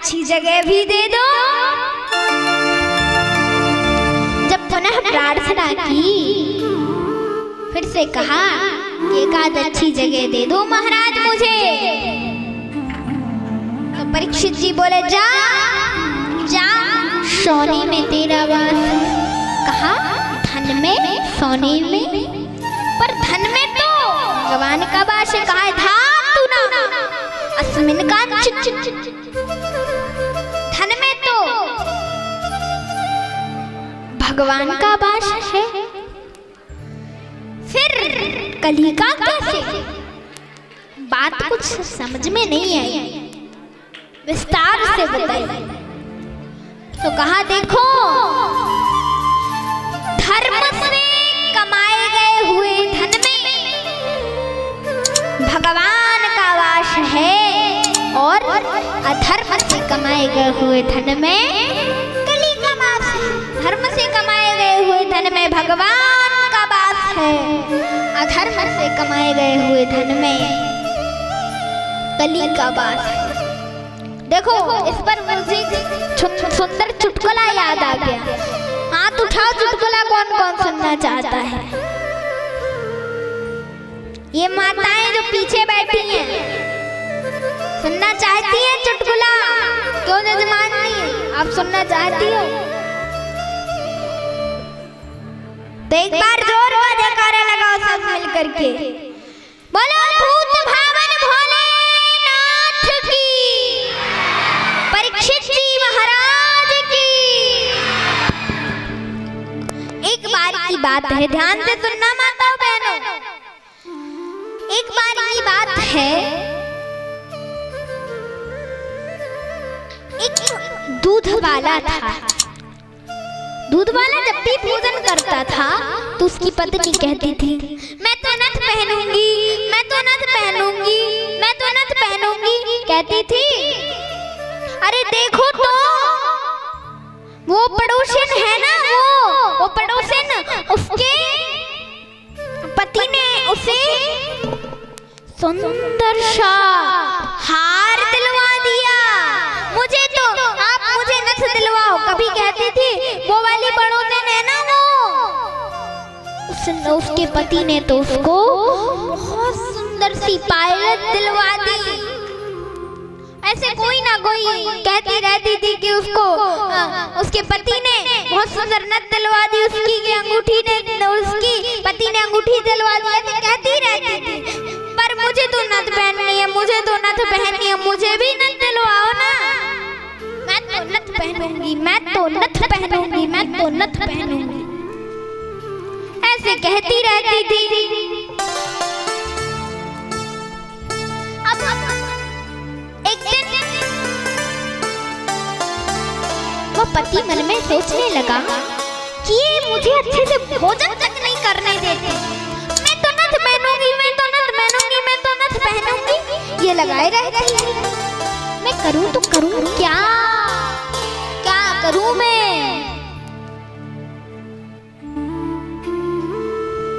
अच्छी जगह भी दे दो। जब पुनः प्रार्थना की, फिर से कहा कि एक आध अच्छी जगह दे दो महाराज मुझे। तो परीक्षित जी बोले जा जा, सोने में तेरा वास। कहा धन में, सोने में, पर धन में तो भगवान का वास है। कहा धातु ना अस्मिन कांचित, धन में तो भगवान का वास है। फिर कली का कैसे? बात कुछ समझ में नहीं आई, विस्तार से बताइए। तो कहा देखो, धर्म से कमाए गए हुए धन में भगवान का वास है, और अधर्म से कमाए गए हुए धन में कली का वास है। धर्म से कमाए गए हुए धन में भगवान का वास है, अधर्म से कमाए गए हुए धन में कली का वास है। देखो, इस पर मुझे सुंदर चुटकुला याद आ गया। हाथ उठाओ, चुटकुला कौन कौन सुनना चाहता है? ये माताएं जो पीछे बैठी हैं, सुनना चाहती हैं चुटकुला? क्यों जजमान जी, आप सुनना चाहती हो? तो एक बार जोर में जयकारा लगाओ सब मिल करके, बोलो भूत भावन भोलेनाथ की, परीक्षित जी महाराज की। एक बार की बात है, ध्यान से सुनना माताओं बहनों। एक बार की बात है, एक दूध वाला था। दूध वाला जब भी पूजन करता था तो उसकी पत्नी कहती थी, मैं तो नथ पहनूंगी, मैं तो नथ पहनूंगी, मैं तो नथ पहनूंगी, कहती थी। अरे देखो तो, वो पड़ोसन है ना, वो पड़ोसन, उसके पति ने उसे सुंदर सा हार दिलवा दिया। मुझे तो आप मुझे नथ दिलवाओ, कभी कहती थी। वो वाली पड़ोसन है ना, वो उसके पति ने तो उसको बहुत सुंदर सी पायलट दिलवा दी। ऐसे कोई ना कोई कहती रहती थी कि उसको उसके पति ने बहुत सुंदर नथ दिलवा दी, उसकी अंगूठी ने, उसकी पति ने अंगूठी दिलवा दी, ऐसे कहती रहती थी। पर मुझे तो नथ पहननी है, मुझे तो नथ पहननी है, मुझे भी नथ दिलवाओ ना। मैं तो नथ पहनूंगी, मैं तो नथ पहनूंगी, मैं तो नथ पहनूंगी, ऐसे कहती रहती थी। अब एक दिन वो पति मन में सोचने लगा कि ये मुझे अच्छे से भोजन तक नहीं करने देते। मैं तो नथ पहनूंगी, मैं तो नथ पहनूंगी, मैं तो नथ पहनूंगी, ये लगाए रहती है। मैं करूं तो करूं क्या, क्या करूं मैं?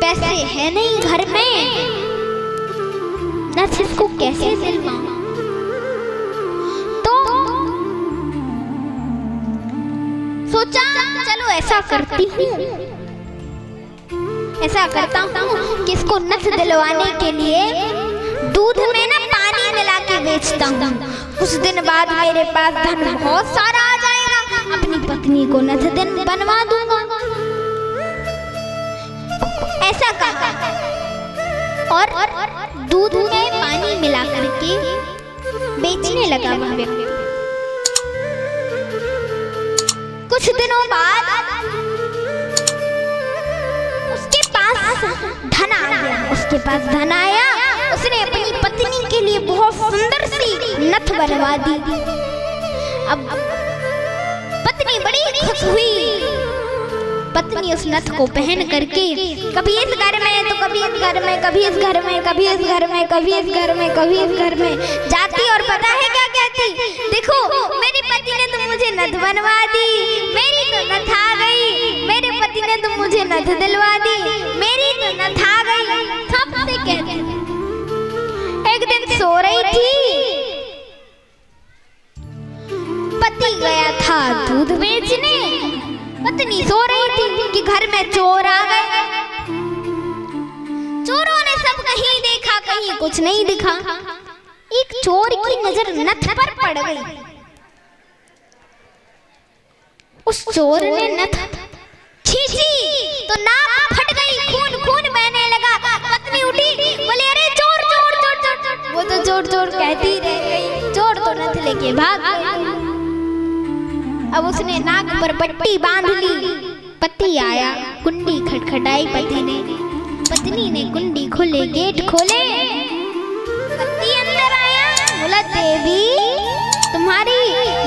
पैसे है नहीं घर में, नथ इसको कैसे दिलवाऊं? तो सोचा चलो ऐसा करती हूँ, ऐसा करता हूँ कि इसको नथ दिलवाने के लिए दूध में ना पानी मिला के बेचता हूँ। कुछ दिन बाद मेरे पास धन बहुत सारा आ जाएगा, अपनी पत्नी को नथ बनवा दूंगा। ऐसा कहा और दूध में पानी मिला करके बेचने लगा वह व्यक्ति। कुछ दिनों बाद उसके पास धन आ गया, उसके पास धन आया। उसने अपनी पत्नी के लिए बहुत सुंदर सी नथ बनवा दी। अब पत्नी बड़ी खुश हुई। पत्नी उस नथ को पहन करके कभी इस घर में तो कभी इस घर में, कभी इस घर में, कभी इस घर में, कभी इस घर में, कभी इस घर में जाती। और पता है क्या कहती? देखो मेरी पति ने तो मुझे नथ बनवा दी, मेरी तो नथ आ गई, मेरे पति ने तो मुझे नथ दिलवा दी, मेरी तो नथ आ गई। सबसे कहती। एक दिन सो रही थी दूध बेचने। पत्नी सो रही थी कि घर में चोर आ गए। चोरों ने सब कहीं देखा, कहीं कुछ नहीं दिखा। एक चोर की नजर नथ पर पड़ गई। उस चोर ने नथ खींची तो नाक फट गई, खून खून बहने लगा। पत्नी उठी, बोले अरे चोर चोर चोर चोर। वो तो चोर चोर कहती रह गई, चोर तो नथ लेके भाग गई। अब उसने नाक पर पट्टी बांध ली। पति आया, कुंडी खटखटाई पत्नी ने कुंडी खोले, गेट खोले। पति अंदर आया, बोला देवी तुम्हारी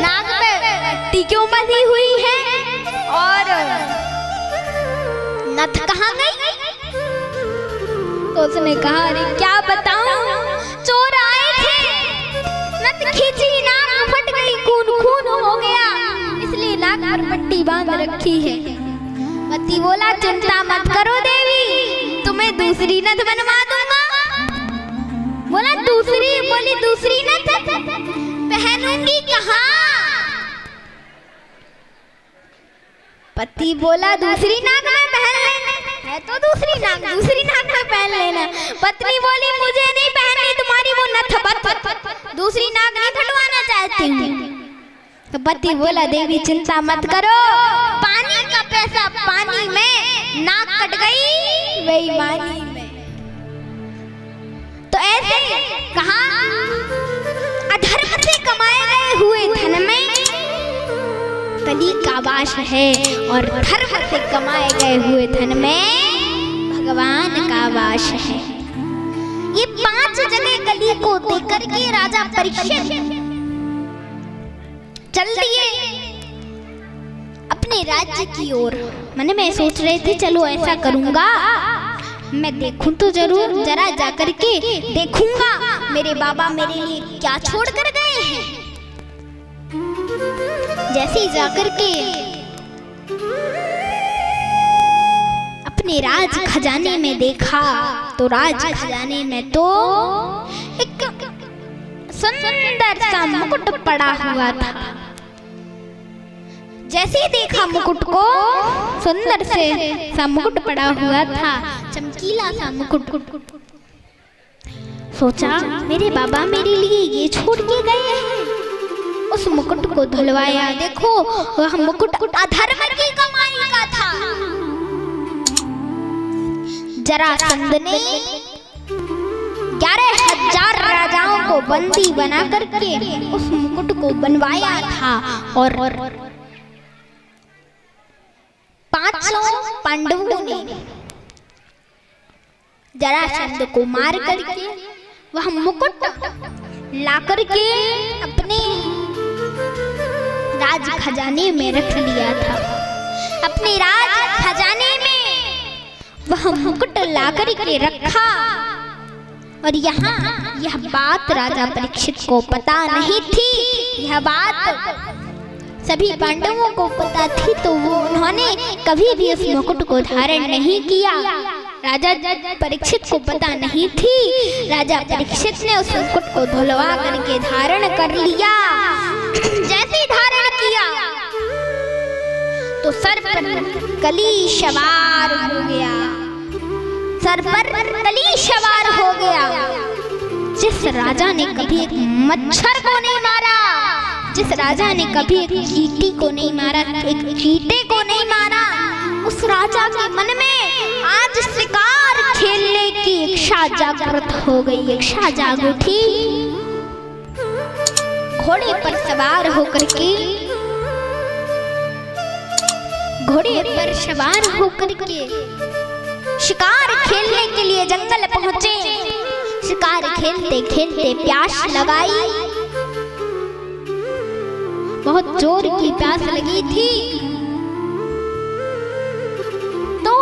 नाक पे पट्टी क्यों बंधी हुई है और नथ कहाँ गई? तो उसने कहा अरे क्या बताऊं, चोर आए थे, नथ खींची, नाक फट गई, खून खून हो गया, इसलिए नाक पर पट्टी बांध रखी है। पति बोला चिंता मत करो देवी, तुम्हें दूसरी नथ बनवा दूंगा। बोला दूसरी? बोली दूसरी नथ पहनूंगी कहाँ? पति बोला दूसरी नाक में पहन लेना है तो दूसरी नाक में पहन लेना। पत्नी बोली मुझे नहीं पहननी तुम्हारी वो नथ, दूसरी नाक नहीं फटवाना चाहती हूँ। तो पति बोला देवी चिंता मत करो, पानी का पैसा पानी में, नाक कट गई वही पानी में। तो ऐसे कहा अधर्म से कमाए गए हुए धन में कली का वास है और धर्म से कमाए गए हुए धन में भगवान का वास है। ये 5 जगह कली को देकर के राजा परीक्षित चल दिए अपने राज्य की ओर। मन में सोच रहे थे चलो ऐसा करूंगा, मैं देखूं तो जरूर, जरा जाकर के देखूंगा मेरे बाबा मेरे लिए क्या छोड़ कर गए हैं। जैसे ही जाकर के अपने राज खजाने में देखा तो राज खजाने में तो एक सुंदर सा मुकुट पड़ा हुआ था। जैसे ही देखा मुकुट को, सुंदर से सा मुकुट पड़ा हुआ था, चमकीला सा मुकुट। सोचा मेरे बाबा मेरे लिए ये छोड़ के गए हैं। उस मुकुट को धुलवाया, देखो वह मुकुट अधर्म की कमाई का था। जरासंध ने 11,000 राजाओं को बंदी बना करके उस मुकुट को बनवाया था और 500 पांडवों ने जरासंध को मार करके वह मुकुट ला करके अपने राज खजाने में रख लिया था। अपने राज खजाने में वह मुकुट ला करके रखा और यहाँ यह बात राजा परीक्षित को पता नहीं थी। यह बात सभी पांडवों को पता थी तो वो उन्होंने कभी भी उस मुकुट को धारण नहीं किया। राजा परीक्षित को पता नहीं थी। राजा परीक्षित ने उस मुकुट को धुलवा करके धारण कर लिया। जैसे ही धारण किया तो सर पर कली सवार हो गया, सर पर कली सवार हो गया। जिस राजा ने कभी एक मच्छर को नहीं मारा, जिस राजा ने कभी एक चींटी को नहीं मारा, एक चींटे को नहीं मारा, उस राजा के मन में आज शिकार खेलने की इच्छा जागृत हो गई, इच्छा जाग उठी। घोड़े पर सवार होकर के, घोड़े पर सवार होकर के शिकार खेलने के लिए जंगल पहुंचे। शिकार खेलते खेलते प्यास लगाई, बहुत जोर की प्यास लगी थी। तो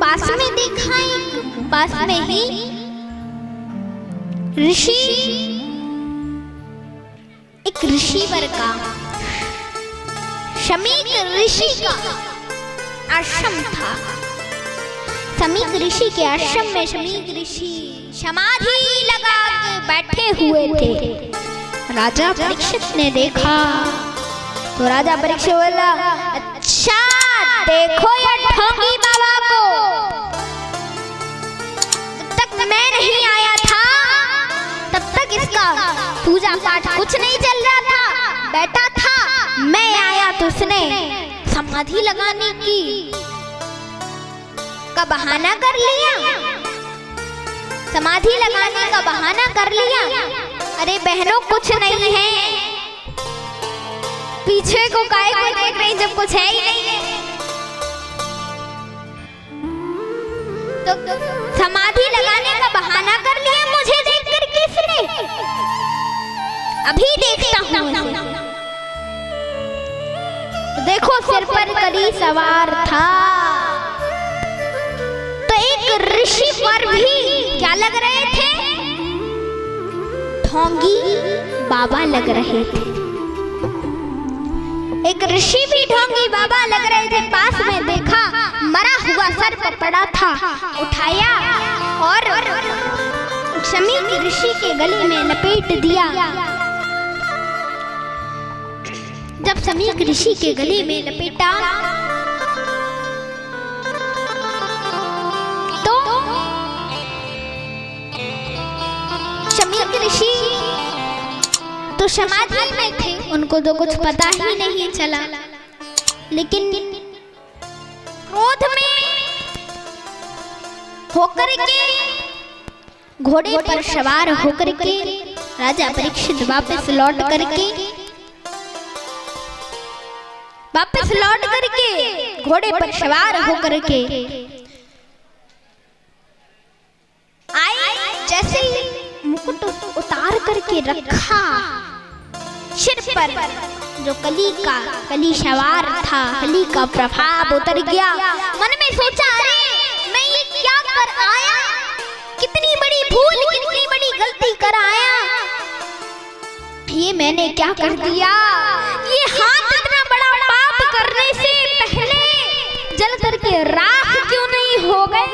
पास में देखा, पास में ही ऋषि, एक ऋषिवर का, शमीक ऋषि का आश्रम था। शमीक ऋषि के आश्रम में शमीक ऋषि समाधि लगा के बैठे हुए थे। राजा परीक्षित ने देखा तो राजा परीक्षित बोला, अच्छा देखो ये ढोंगी बाबा को, जब तक मैं नहीं आया था तब तक इसका पूजा पाठ कुछ नहीं चल रहा था, बैठा था। मैं आया तो उसने समाधि लगाने का बहाना कर लिया, समाधि लगाने का बहाना कर लिया। अरे बहनों कुछ नहीं है, पीछे को काहे को देख रही जब कुछ है ही नहीं है। तो समाधि लगाने का बहाना कर लिया मुझे देखकर किसने? अभी देखता हूँ। देखो सिर पर कली सवार था, तो एक ऋषि पर भी क्या लग रहे थे? ढोंगी बाबा लग रहे थे। एक ऋषि भी ढोंगी बाबा लग रहे थे। पास में देखा मरा हुआ सर्प पड़ा था, उठाया और शमीक ऋषि के गले में लपेट दिया। जब शमीक ऋषि के गले में लपेटा तो शमीक ऋषि तो समाधि में थे, उनको तो कुछ पता ही नहीं चला। लेकिन क्रोध में होकर के घोड़े पर सवार होकर के राजा परीक्षित वापस लौट करके घोड़े पर सवार होकर के आए। जैसे मुकुट उतार करके रखा सिर पर, जो कली सवार था, कली का प्रभाव उतर गया। मन में सोचा, अरे मैं ये क्या कर आया, कितनी बड़ी भूल, कितनी बड़ी गलती कर आया, ये मैंने क्या कर दिया। ये हाथ इतना बड़ा पाप करने से पहले जल करके राख क्यों नहीं हो गए।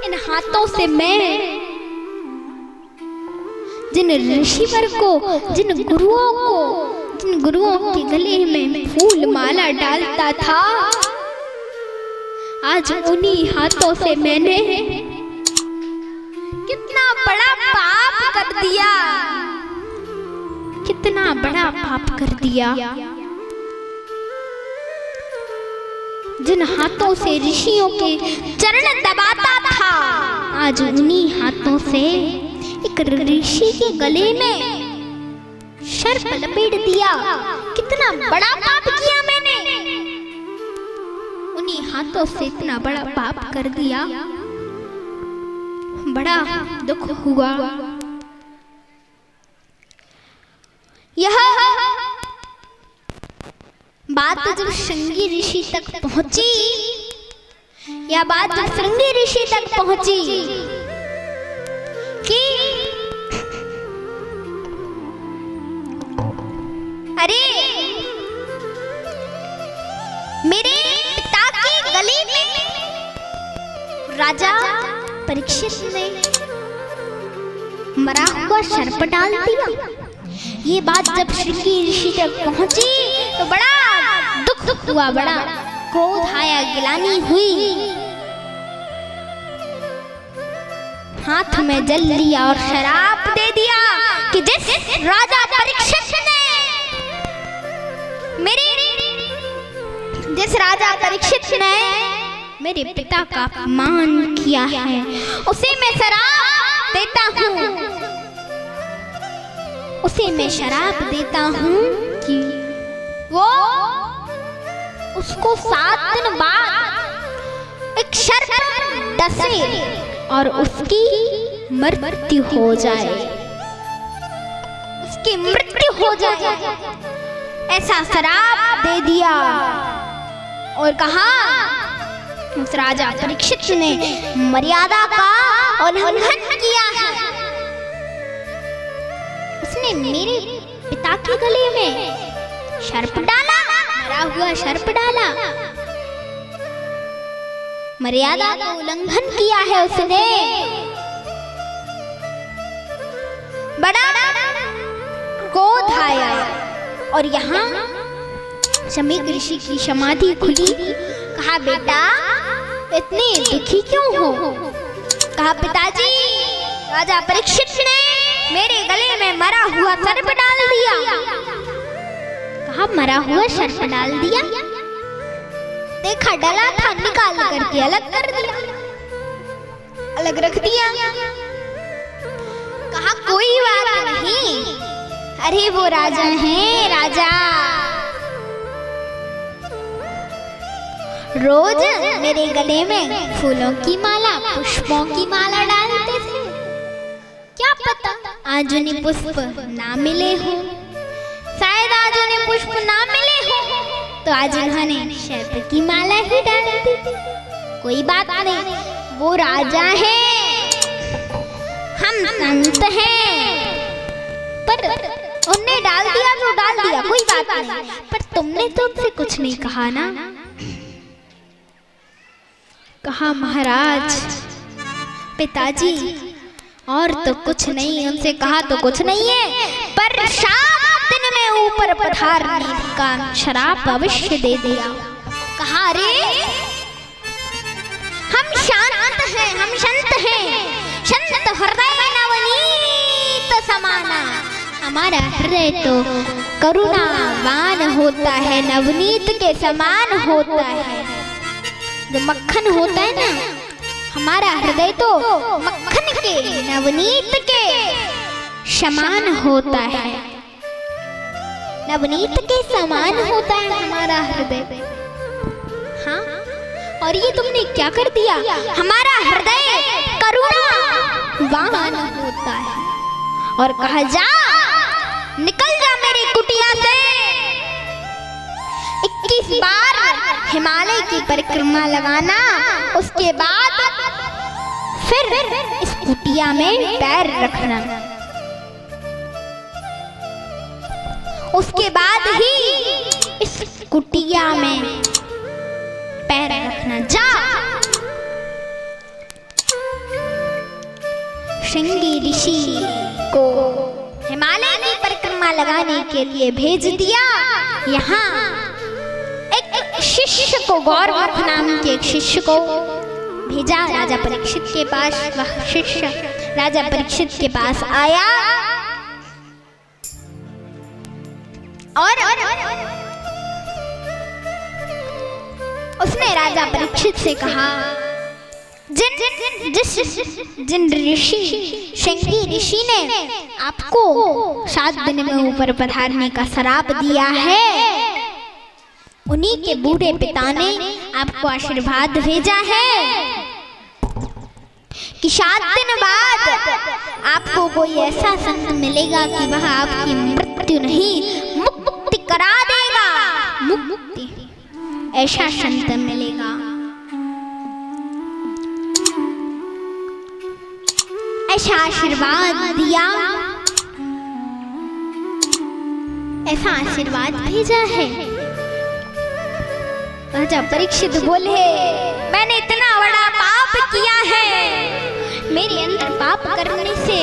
इन हाथों से मैं जिन ऋषिवर को, जिन गुरुओं के गले में फूल माला डालता था, आज उन्हीं हाथों से मैंने कितना बड़ा पाप कर दिया, कितना बड़ा पाप कर दिया। जिन हाथों से ऋषियों के चरण दबाता था, आज उन्हीं हाथों से एक ऋषि के गले में सर्प लपेट दिया। कितना बड़ा पाप किया मैंने, उन्हीं हाथों से इतना बड़ा पाप कर दिया। बड़ा दुख हुआ। यह बात जब श्रृंगी ऋषि तक पहुंची, यह बात जब श्रृंगी ऋषि तक पहुंची कि अरे मेरे पिता के गले में राजा परीक्षित ने मरा हुआ सर्प डाल दिया। ये बात जब श्रृंगी ऋषि तक पहुंची तो बड़ा दुख हुआ, बड़ा क्रोध आया, गिलानी हुई। हाथ में जल लिया और शराप दे दिया कि जिस राजा परीक्षित ने मेरे पिता का अपमान किया है, उसे मैं शराप देता हूँ, उसे मैं शराप देता हूँ कि वो उसको 7 दिन बाद एक सर्प डसे और उसकी मृत्यु हो जाए, उसकी मृत्यु हो जाए, ऐसा शराप दे दिया। और कहा उस राजा परीक्षित ने मर्यादा का उल्लंघन किया है, उसने मेरे पिता के गले में सर्प डाला, मरा हुआ सर्प डाला, मर्यादा का उल्लंघन किया है उसने। बड़ा और यहाँ शमीक ऋषि की समाधि खुली। कहा बेटा इतने दुखी क्यों हो? कहा पिताजी राजा परीक्षित ने मेरे गले में मरा हुआ सर्प डाल दिया। कहा मरा हुआ सर्प डाल दिया? देखा डला था, निकाल करके अलग कर दिया, अलग रख दिया। कहा कोई बात नहीं, अरे वो राजा हैं, राजा रोज मेरे गले में फूलों की माला, पुष्पों की माला डालते थे। क्या पता आज उन्हें पुष्प ना मिले हो, शायद आज उन्हें पुष्प ना मिले हो तो आज उन्होंने सर्प की माला ही डाल दी। कोई बात नहीं, वो राजा हैं, हम संत हैं, पर उन्हें डाल दिया तो डाल दिया, कोई बात नहीं। पर तुमने तो उनसे कुछ नहीं कहा ना? कहा महाराज पिताजी और तो कुछ नहीं, उनसे कहा तो कुछ नहीं है, पर शाम दिन में ऊपर पधारने का शराप अवश्य दे दिया। कहा अरे हम शांत हैं, हम संत हैं, संत हृदय नवनीत समाना। हमारा हृदय तो करुणावान होता है, नवनीत के समान होता है। जो मक्खन होता है ना, हमारा हृदय तो मक्खन के, नवनीत के समान होता है, नवनीत के समान होता है हमारा हृदय। हाँ, और ये तुमने क्या कर दिया? हमारा हृदय करुणावान होता है। और कहा जा, निकल जा मेरी कुटिया से। 21 बार हिमालय की परिक्रमा लगाना, उसके बाद फिर इस कुटिया में पैर रखना, उसके बाद ही इस कुटिया में पैर रखना। जा। श्रृंगी ऋषि को हिमालय की परिक्रमा लगाने के लिए भेज दिया। यहाँ एक शिष्य को, गौरमुख नाम के एक शिष्य को भेजा राजा परीक्षित के पास। वह शिष्य राजा परीक्षित के पास आया और उसने राजा परीक्षित से कहा, जिन ऋषि श्रृंगी ऋषि ने आपको 7 दिन में ऊपर पधारने का श्राप दिया है, उन्हीं के बूढ़े पिता ने आपको आशीर्वाद भेजा है कि 7 दिन बाद आपको कोई ऐसा संत मिलेगा कि वह आपकी मृत्यु नहीं, मुक्ति करा देगा। मुक्ति, ऐसा संत मिलेगा। ऐसा आशीर्वाद दिया, ऐसा आशीर्वाद भेजा है। राजा परीक्षित बोले, मैंने इतना बड़ा पाप किया है, मेरे अंदर पाप करने से,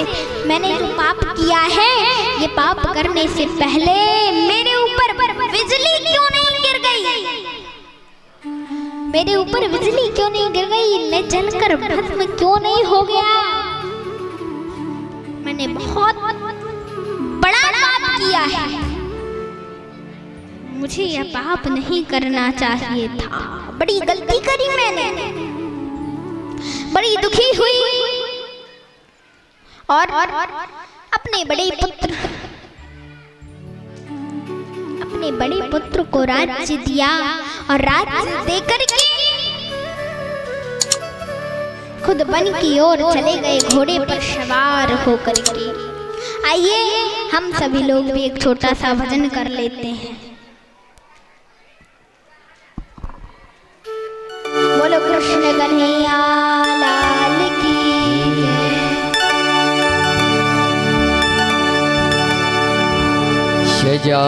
मैंने जो पाप किया है, ये पाप करने से पहले मेरे ऊपर बिजली क्यों नहीं गिर गई? मेरे ऊपर बिजली क्यों नहीं गिर गई? मैं जलकर भस्म क्यों नहीं हो गया? मैंने बहुत बड़ा पाप किया है, मुझे यह पाप नहीं करना चाहिए था। बड़ी गलती करी मैंने, बड़ी दुखी हुई और अपने बड़े पुत्र को राज्य दिया और राज्य देकर के खुद वन की ओर चले गए घोड़े पर सवार होकर के। आइए हम सभी लोग भी एक छोटा सा भजन कर लेते हैं। बोलो कृष्ण कन्हैया लाल की जय। सजा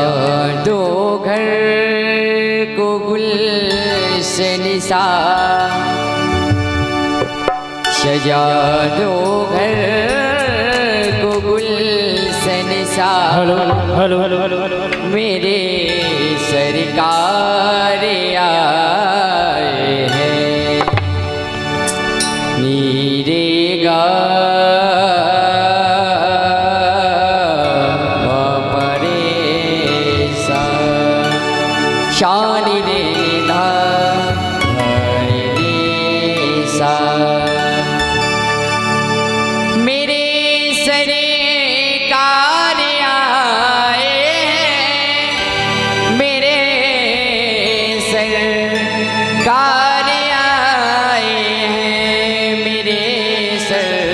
दो घर को गुल से निसार, सजा दो घर को गुल से संसार मेरे सरकार आए हैं। नीरे गा शान रे धा रे सा मेरे सरकार आए हैं। मेरे सरकार आए हैं। मेरे सरकार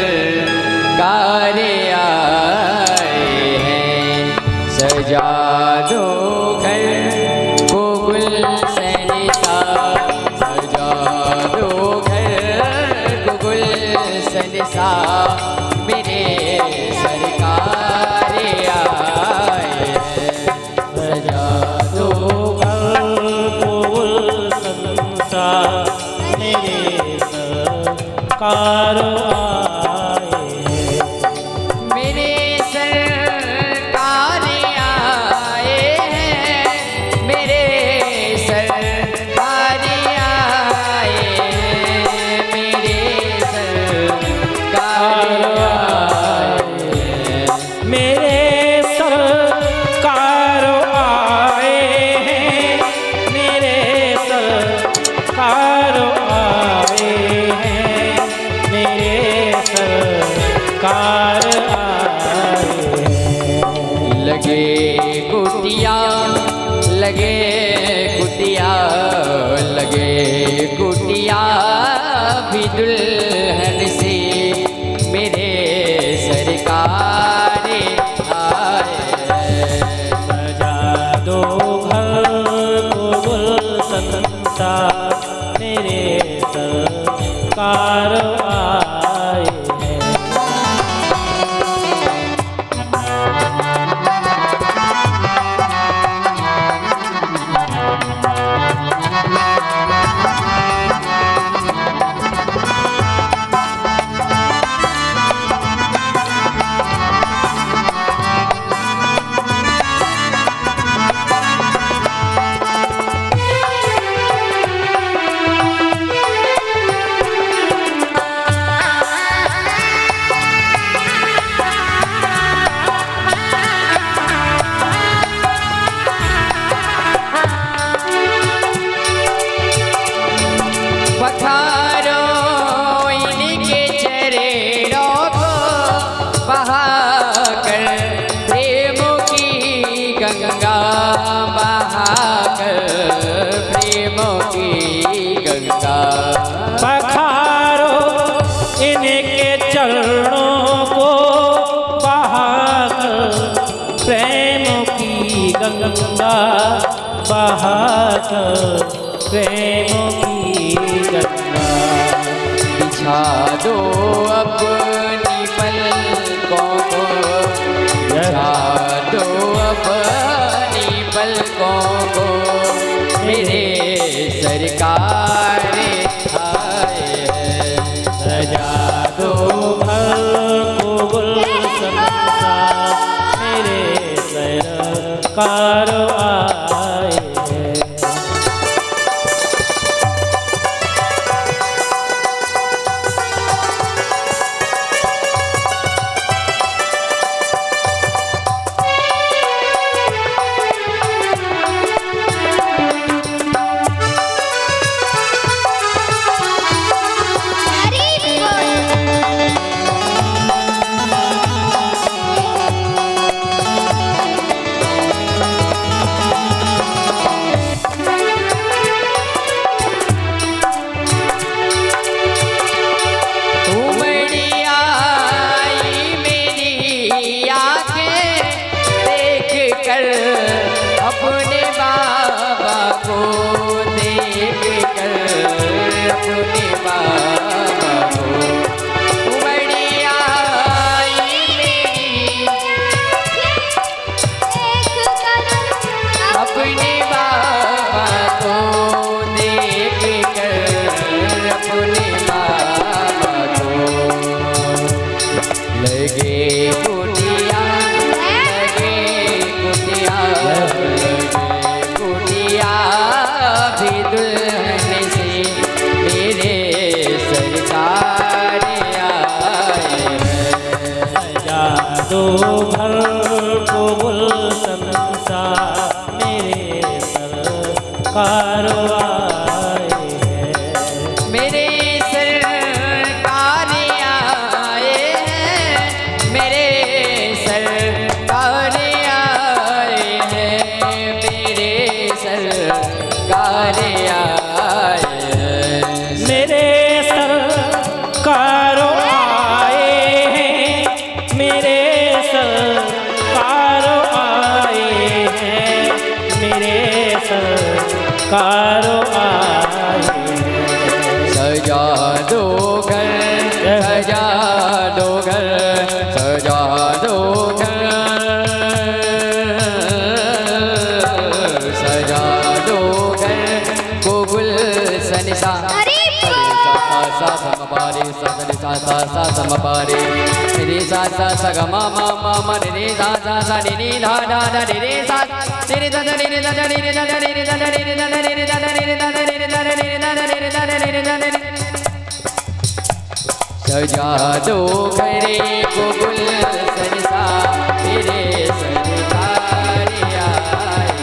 आए हैं। सजा दो घर मेरे सरकार आए हैं। सजा दो संसार मेरे सरकार आए हैं। मेरे सरकार आए हैं। मेरे सरकार आए हैं। मेरे लगे कुटिया लगे कुटिया लगे कुटिया भी दुल्हन से मेरे सरकार आए। सजा दो घर को गुलशन सा मेरे सरकार आए हैं। पखारो इनके चरणों को बहाकर प्रेम की गंगा बहाकर प्रेम की गंगा। पखारो इनके चरणों को बहाकर प्रेम की गंगा बहाकर प्रेम की गंगा। बिछा दो अपनी पलकों को बिछा दो अपनी पलकों को मेरे सरकार आए हैं। सजा दो घर को गुलशन सा मेरे सरकार आए हैं। अपने बाबा को देख कर अपने बाबा को उमड़िया अपने बाबा को देख कर अपने बाबा को लगे कुटिया दो घर को गुलशन सा मेरे सरकार आए हैं। मेरे सरकार आए हैं, मेरे सरकार आए हैं, मेरे सरकार आए हैं। मेरे सरकार आए हैं, मेरे सरकार आए हैं, मेरे सरकार आए हैं। सजा दो घर, सजा दो घर, सजा दो घर, सजा दो घर को गुलशन सा। अरे सा समपारे सा सा सा समपारे रे सा सा सा ग म म म म रे सा सा सा रे रे धा धा धा रे रे सा रे धा धा रे धा धा रे धा धा रे धा धा रे धा धा रे धा धा रे धा धा रे धा धा रे धा धा रे धा धा रे धा धा। सजा दो घरे को गुलशन सा मेरे सरकार आए।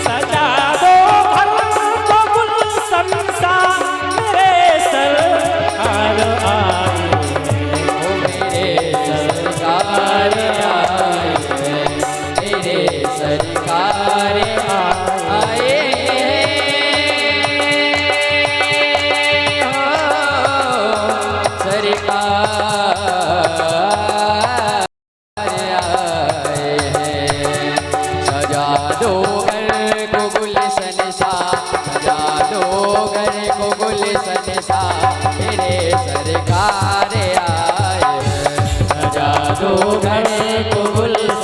सजा दो घर को गुलशन सा मेरे सरकार आए मेरे सरकार आए, मेरे सरकार आए हो सरकार आए हैं। सजा दो घर को गुलशन सा, सजा दो घर को गुलशन सा मेरे सरकार आए हैं। सजा दो घर को गुलशन